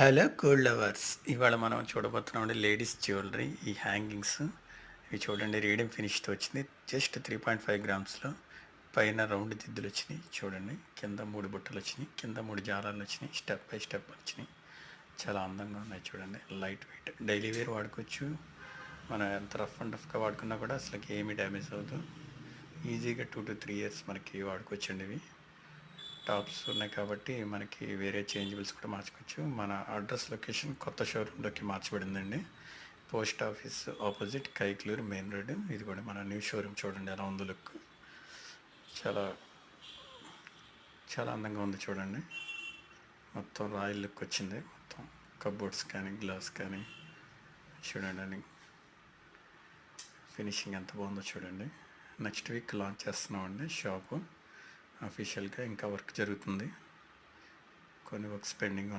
Hello gold lovers, ఇవాళ మనం చూడబోతున్నామండి ladies jewellery. ఈ హ్యాంగింగ్స్ ఇవి చూడండి, రీడింగ్ ఫినిష్తో వచ్చింది. జస్ట్ 3.5 గ్రామ్స్లో పైన రౌండ్ దిద్దులు వచ్చినాయి చూడండి. కింద 3 బుట్టలు వచ్చినాయి, కింద 3 జారాలు వచ్చినాయి, స్టెప్ బై స్టెప్ వచ్చినాయి. చాలా అందంగా ఉన్నాయి చూడండి. లైట్ వెయిట్, డైలీ వేర్ వాడుకోవచ్చు. మనం ఎంత రఫ్ అండ్ రఫ్గా వాడుకున్నా కూడా అసలు ఏమీ డ్యామేజ్ అవ్వదు. ఈజీగా 2 to 3 years మనకి వాడుకోవచ్చండి. ఇవి టాప్స్ ఉన్నాయి కాబట్టి మనకి వేరే చేంజబుల్స్ కూడా మార్చుకోవచ్చు. మన అడ్రస్ లొకేషన్ కొత్త షోరూంలోకి మార్చబడిందండి. Post office opposite, Kaikaluru main road. ఇది కూడా మన న్యూ షోరూమ్. చూడండి ఎలా ఉందో లుక్. చాలా చాలా అందంగా ఉంది చూడండి. మొత్తం రాయల్ లుక్ వచ్చింది. మొత్తం కబోర్డ్స్ కానీ గ్లాస్ కానీ చూడండి అని ఫినిషింగ్ ఎంత బాగుందో చూడండి. నెక్స్ట్ వీక్ లాంచ్ చేస్తున్నామండి షాపు అఫీషియల్గా. ఇంకా వర్క్ జరుగుతుంది, కొన్ని వర్క్స్ పెండింగ్ ఉన్నాయి.